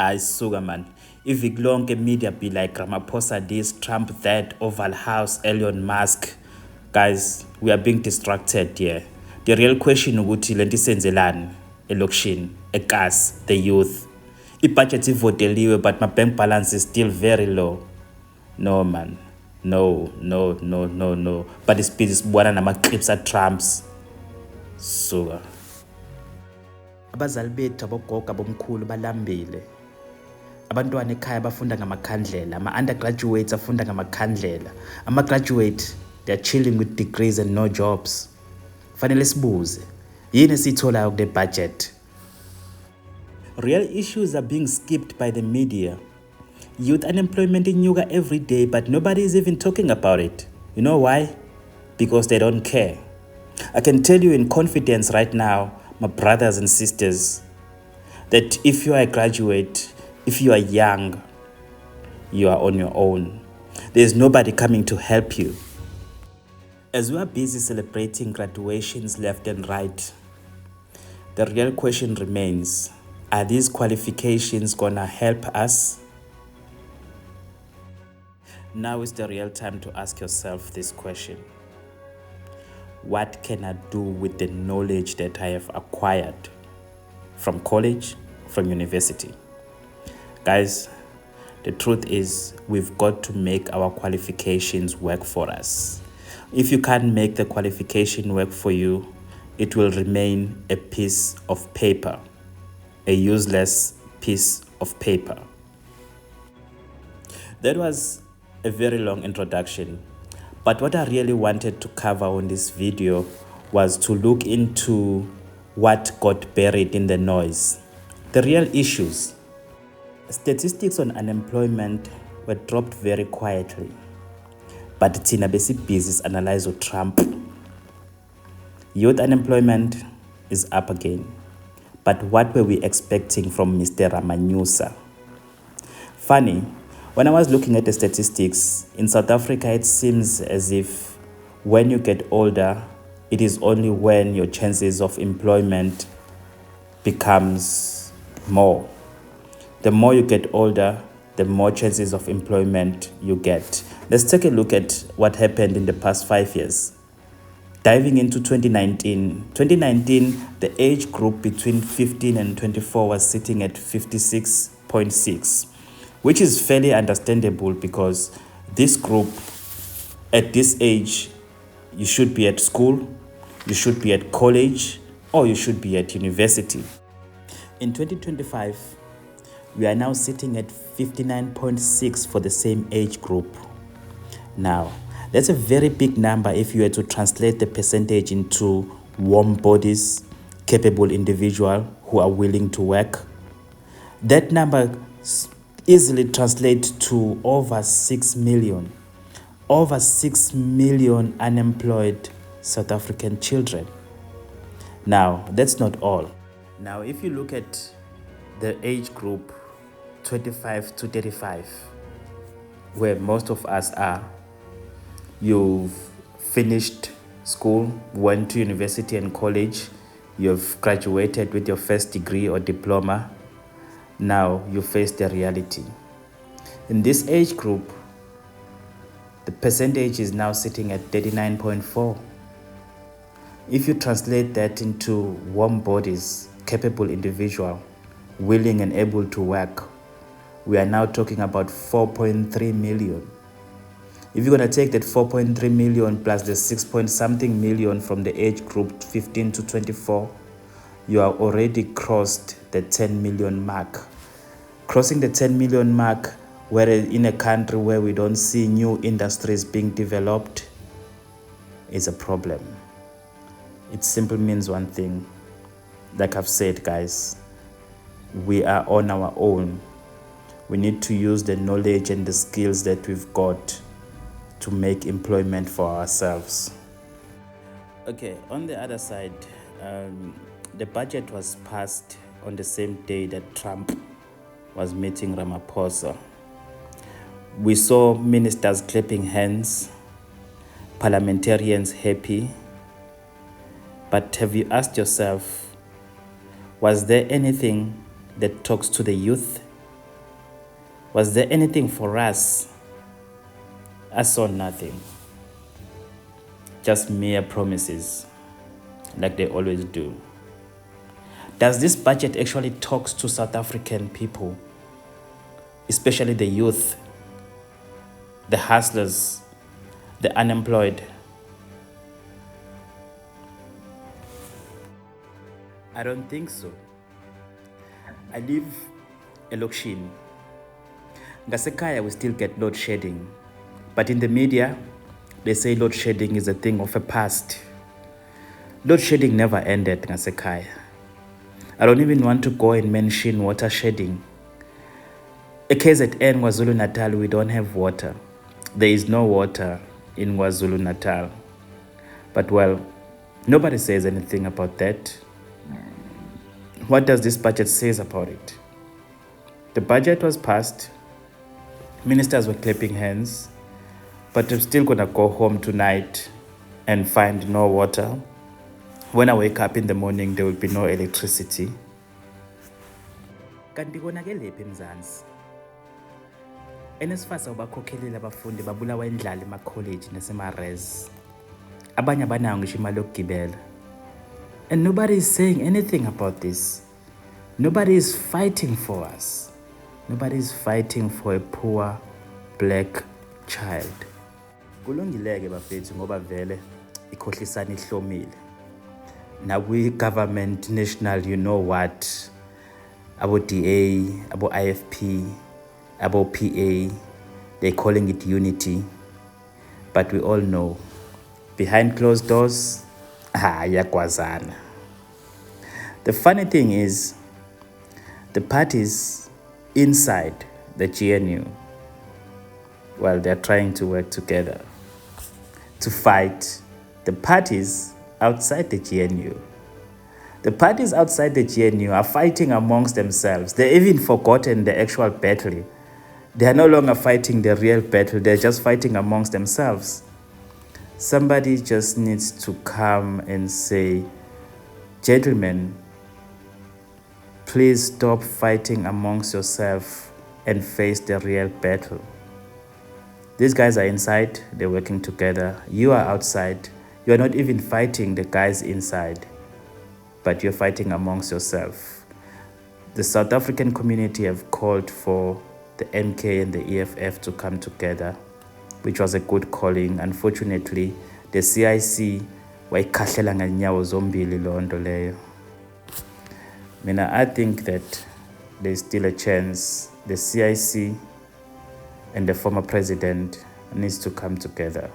I sugar man. If lonke media be like Ramaphosa this, Trump that, Oval House, Elon Musk, guys, we are being distracted here. The real question ukuthi lento isenzelani elokishini, egas, the youth. I-budget ivoteliwe but my bank balance is still very low. No man. No. But it's busy sibona nama-clips at-Trumps. Sugar. Abazali bethu abogogo abomkhulu balambile. Abantwana ekhaya bafunda ngamakhandlela. Ama-undergraduates afunda ngamakhandlela. Ama-graduate, they are chilling with degrees and no jobs. Fanele sibuze, yini esiyitholayo kule budget? Real issues are being skipped by the media. Youth unemployment in Yuga every day, but nobody is even talking about it. You know why? Because they don't care. I can tell you in confidence right now, my brothers and sisters, that if you are a graduate, if you are young, you are on your own. There's nobody coming to help you. As we are busy celebrating graduations left and right, the real question remains, are these qualifications gonna help us? Now is the real time to ask yourself this question. What can I do with the knowledge that I have acquired from college, from university? Guys, the truth is we've got to make our qualifications work for us. If you can't make the qualification work for you, it will remain a piece of paper, a useless piece of paper. That was a very long introduction, but what I really wanted to cover on this video was to look into what got buried in the noise, the real issues. Statistics on unemployment were dropped very quietly, but Tina besi busy analyze of Trump. Youth unemployment is up again, but what were we expecting from Mr. Ramaphosa? Funny, when I was looking at the statistics, in South Africa it seems as if when you get older, it is only when your chances of employment becomes more. The more you get older, the more chances of employment you get. Let's take a look at what happened in the past 5 years. Diving into 2019, the age group between 15 and 24 was sitting at 56.6, which is fairly understandable because this group, at this age, you should be at school, you should be at college, or you should be at university. In 2025, we are now sitting at 59.6 for the same age group. Now, that's a very big number if you were to translate the percentage into warm bodies, capable individuals who are willing to work. That number easily translates to over 6 million. Over 6 million unemployed South African children. Now, that's not all. Now, if you look at the age group 25 to 35, where most of us are, you've finished school, went to university and college, you've graduated with your first degree or diploma. Now you face the reality. In this age group, the percentage is now sitting at 39.4. If you translate that into warm bodies, capable individual, willing and able to work, we are now talking about 4.3 million. If you're going to take that 4.3 million plus the 6 point something million from the age group 15 to 24, you are already crossed the 10 million mark. Crossing the 10 million mark, where in a country where we don't see new industries being developed, is a problem. It simply means one thing. Like I've said, guys, we are on our own. We need to use the knowledge and the skills that we've got to make employment for ourselves. Okay, on the other side, the budget was passed on the same day that Trump was meeting Ramaphosa. We saw ministers clapping hands, parliamentarians happy. But have you asked yourself, was there anything that talks to the youth Was there anything for us? I saw nothing. Just mere promises, like they always do. Does this budget actually talk to South African people, especially the youth, the hustlers, the unemployed? I don't think so. I live elokishini. Ngasekhaya we still get load shedding, but in the media they say load shedding is a thing of a past. Load shedding never ended ngasekhaya. I don't even want to go and mention water shedding. A KZN KwaZulu Natal, we don't have water. There is no water in KwaZulu Natal. But well, nobody says anything about that. What does this budget say about it? The budget was passed. Ministers were clapping hands. But I'm still gonna go home tonight and find no water. When I wake up in the morning, there will be no electricity. Kanti konakelephi eMzansi? NSFAS awubakhokheleli abafundi babulawa indlala ema-college nasema-res. Abanye abanayo ngisho imali yokugibela. And nobody is saying anything about this. Nobody is fighting for us. Nobody is fighting for a poor black child. Kulungileke bafethu ngoba vele ikhohlisana ihlomile. Nakwi-government national, you know what, abo-DA, abo-IFP, abo-PA, they're calling it unity. But we all know, behind closed doors, yakwazana. The funny thing is, the parties inside the GNU, well, they're trying to work together to fight the parties outside the GNU. The parties outside the GNU are fighting amongst themselves. They've even forgotten the actual battle. They are no longer fighting the real battle. They're just fighting amongst themselves. Somebody just needs to come and say, gentlemen, please stop fighting amongst yourself and face the real battle. These guys are inside, they're working together. You are outside. You are not even fighting the guys inside, but you're fighting amongst yourself. The South African community have called for the MK and the EFF to come together, which was a good calling. Unfortunately, the CIC wayikhahlela ngenyawo zombili loo nto leyo. I think that there's still a chance the CIC and the former president needs to come together.